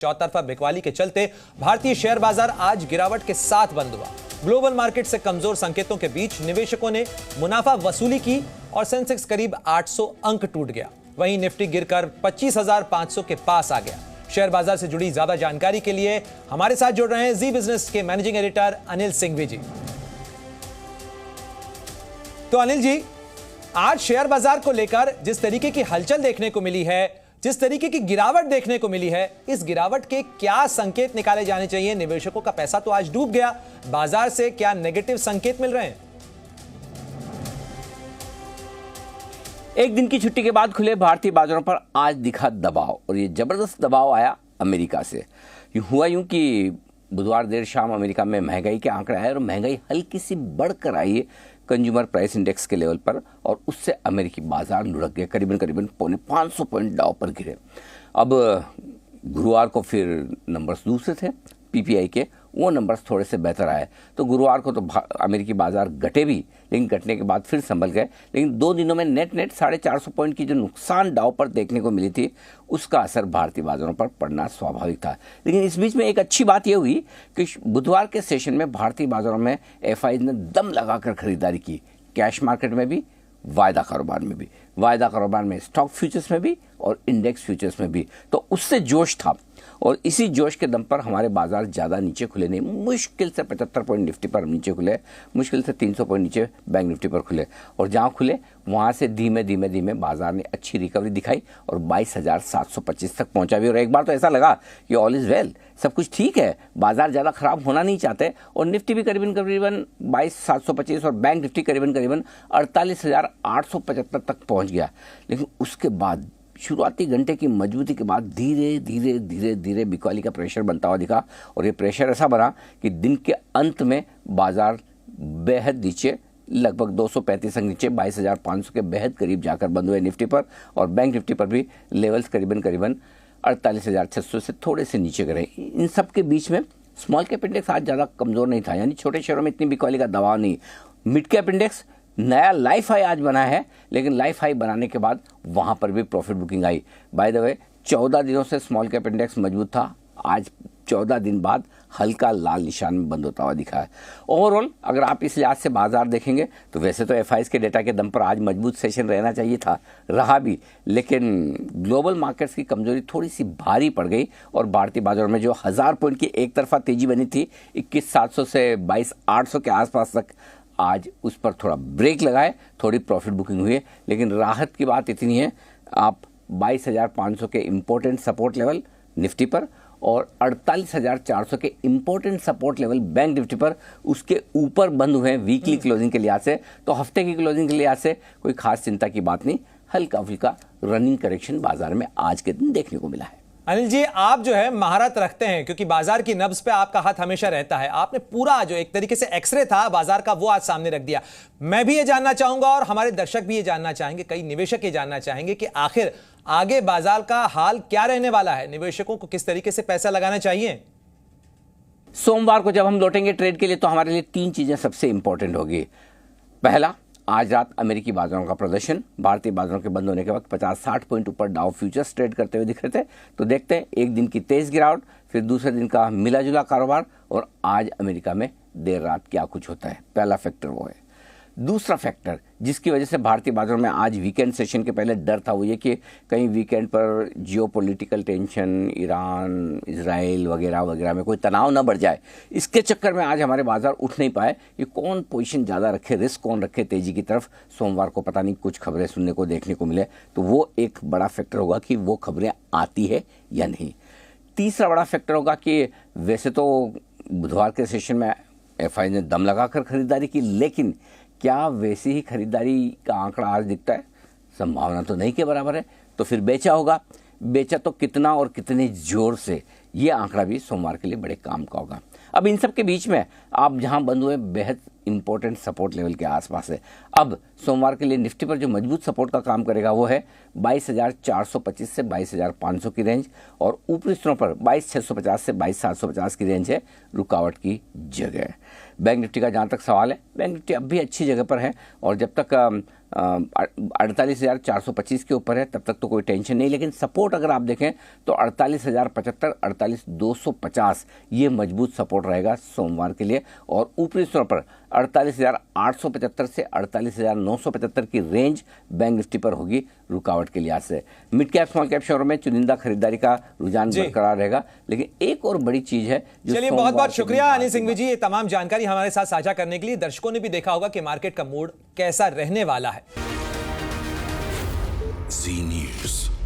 चौतरफा बिकवाली के चलते भारतीय शेयर बाजार आज गिरावट के साथ बंद हुआ। ग्लोबल मार्केट से कमजोर संकेतों के बीच निवेशकों ने मुनाफा वसूली की और सेंसेक्स करीब 800 अंक टूट गया। वहीं निफ्टी गिरकर 25,500 के पास आ गया। शेयर बाजार से जुड़ी ज्यादा जानकारी के लिए हमारे साथ जुड़ रहे हैं जी बिजनेस के मैनेजिंग एडिटर अनिल सिंघवी जी। तो अनिल जी, आज शेयर बाजार को लेकर जिस तरीके की हलचल देखने को मिली है, जिस तरीके की गिरावट देखने को मिली है, इस गिरावट के क्या संकेत निकाले जाने चाहिए? निवेशकों का पैसा तो आज डूब गया, बाजार से क्या नेगेटिव संकेत मिल रहे हैं? एक दिन की छुट्टी के बाद खुले भारतीय बाजारों पर आज दिखा दबाव, और ये जबरदस्त दबाव आया अमेरिका से। हुआ यूं कि बुधवार देर शाम अमेरिका में महंगाई के आंकड़े आए और महंगाई हल्की सी बढ़कर आई है कंज्यूमर प्राइस इंडेक्स के लेवल पर, और उससे अमेरिकी बाजार लुढ़क गए, करीबन 500 पॉइंट डाउ पर गिरे। अब गुरुवार को फिर नंबर्स दूसरे थे पीपीआई के, वो नंबर्स थोड़े से बेहतर आए, तो गुरुवार को तो अमेरिकी बाजार घटे भी, लेकिन घटने के बाद फिर संभल गए। लेकिन 2 दिनों में नेट 450 पॉइंट की जो नुकसान डाउ पर देखने को मिली थी, उसका असर भारतीय बाजारों पर पड़ना स्वाभाविक था। लेकिन इस बीच में एक अच्छी बात यह हुई कि बुधवार के सेशन में भारतीय बाजारों में एफआईज ने दम लगाकर खरीदारी की, कैश मार्केट में भी, वायदा कारोबार में भी, वायदा कारोबार में स्टॉक फ्यूचर्स में भी और इंडेक्स फ्यूचर्स में भी। तो उससे जोश था, और इसी जोश के दम पर हमारे बाजार ज़्यादा नीचे खुले नहीं। मुश्किल से 75 पॉइंट निफ्टी पर नीचे खुले, मुश्किल से 300 पॉइंट नीचे बैंक निफ्टी पर खुले, और जहाँ खुले वहाँ से धीमे धीमे बाजार ने अच्छी रिकवरी दिखाई और 22,725 तक पहुँचा भी। और एक बार तो ऐसा लगा कि ऑल इज़ वेल, सब कुछ ठीक है, बाजार ज़्यादा खराब होना नहीं चाहते, और निफ्टी भी करीबन 22,725 और बैंक निफ्टी करीबन 48,875 तक पहुँच गया। लेकिन उसके बाद शुरुआती घंटे की मजबूती के बाद धीरे धीरे बिकवाली का प्रेशर बनता हुआ दिखा, और ये प्रेशर ऐसा बना कि दिन के अंत में बाजार बेहद नीचे, लगभग 235 अंक नीचे 22,500 के बेहद करीब जाकर बंद हुए निफ्टी पर, और बैंक निफ्टी पर भी लेवल्स करीबन 48,600 से थोड़े से नीचे गए। इन सब के बीच में स्मॉल कैप इंडेक्स आज ज़्यादा कमज़ोर नहीं था, यानी छोटे शेयरों में इतनी बिकवाली का दबाव नहीं। मिड कैप इंडेक्स नया लाइफ हाई आज बना है, लेकिन लाइफ हाई बनाने के बाद वहां पर भी profit booking I. By the way, 14 दिनों से स्मॉल कैप इंडेक्स मजबूत था, आज 14 दिन बाद हल्का लाल निशान में बंद होता हुआ दिखा है। ओवरऑल अगर आप इस लिहाज से बाजार देखेंगे तो वैसे तो एफआईज के डेटा के दम पर आज मजबूत सेशन रहना चाहिए था, रहा भी, लेकिन ग्लोबल मार्केट्स की कमजोरी थोड़ी सी भारी पड़ गई, और भारतीय बाजारों में जो 1000 पॉइंट की एक तरफा तेजी बनी थी 21,700 से 22,800 के आसपास तक, आज उस पर थोड़ा ब्रेक लगाए, थोड़ी प्रॉफिट बुकिंग हुई है। लेकिन राहत की बात इतनी है, आप 22,500 के इम्पोर्टेंट सपोर्ट लेवल निफ्टी पर और 48,400 के important support level bank Nifty पर, उसके ऊपर बंद हुए हैं वीकली क्लोजिंग के लिहाज से। तो हफ्ते की क्लोजिंग के लिहाज से कोई खास चिंता की बात नहीं, हल्का फुल्का रनिंग करेक्शन बाजार में आज के दिन देखने को मिला है। अनिल जी, आप जो है महारत रखते हैं, क्योंकि बाजार की नब्ज पे आपका हाथ हमेशा रहता है। आपने पूरा जो एक तरीके से एक्सरे था बाजार का, वो आज सामने रख दिया। मैं भी ये जानना चाहूंगा और हमारे दर्शक भी ये जानना चाहेंगे, कई निवेशक ये जानना चाहेंगे कि आखिर आगे बाजार का हाल क्या रहने वाला है, निवेशकों को किस तरीके से पैसा लगाना चाहिए? सोमवार को जब हम लौटेंगे ट्रेड के लिए, तो हमारे लिए 3 चीजें सबसे इंपॉर्टेंट होगी। पहला, आज रात अमेरिकी बाजारों का प्रदर्शन। भारतीय बाजारों के बंद होने के वक्त 50-60 पॉइंट ऊपर डाउ फ्यूचर्स ट्रेड करते हुए दिख रहे थे। तो देखते हैं एक दिन की तेज गिरावट, फिर दूसरे दिन का मिला जुला कारोबार, और आज अमेरिका में देर रात क्या कुछ होता है। पहला फैक्टर वो है। दूसरा फैक्टर जिसकी वजह से भारतीय बाजारों में आज वीकेंड सेशन के पहले डर था, वो ये कि कहीं वीकेंड पर जियोपॉलिटिकल टेंशन, ईरान, इजराइल वगैरह वगैरह में कोई तनाव न बढ़ जाए। इसके चक्कर में आज हमारे बाजार उठ नहीं पाए कि कौन पोजीशन ज़्यादा रखे, रिस्क कौन रखे तेजी की तरफ। सोमवार को पता नहीं कुछ खबरें सुनने को देखने को मिले, तो वो एक बड़ा फैक्टर होगा कि वो खबरें आती है या नहीं। तीसरा बड़ा फैक्टर होगा कि वैसे तो बुधवार के सेशन में एफआई ने दम लगाकर खरीदारी की, लेकिन क्या वैसी ही खरीदारी का आंकड़ा आज दिखता है? संभावना तो नहीं के बराबर है। तो फिर बेचा होगा, बेचा तो कितना और कितने जोर से, ये आंकड़ा भी सोमवार के लिए बड़े काम का होगा। अब इन सब के बीच में आप जहां बंद हुए बेहद इंपॉर्टेंट सपोर्ट लेवल के आसपास है। अब सोमवार के लिए निफ्टी पर जो मजबूत सपोर्ट का काम करेगा वो है 22,425 से 22,500 की रेंज, और ऊपरी स्तरों पर 22,650 से 22,750 की रेंज है रुकावट की जगह। बैंक निफ्टी का जहाँ तक सवाल है, बैंक निफ्टी अब भी अच्छी जगह पर है, और जब तक 48,425 के ऊपर है तब तक तो कोई टेंशन नहीं, लेकिन सपोर्ट अगर आप देखें तो 48,075, 48,250 ये मजबूत सपोर्ट रहेगा सोमवार के लिए, और ऊपरी स्तरों पर 48,875 से 48,975 की रेंज बैंक निफ्टी पर होगी रुकावट के लिहाज से। मिड कैप स्मॉल कैप शेयरों में चुनिंदा खरीदारी का रुझान बरकरार रहेगा, लेकिन एक और बड़ी चीज है जो चलिए, बहुत बहुत शुक्रिया अनिल सिंघवी जी, ये तमाम जानकारी हमारे साथ साझा करने के लिए। दर्शकों ने भी देखा होगा कि मार्केट का मूड कैसा रहने वाला है। Zee News.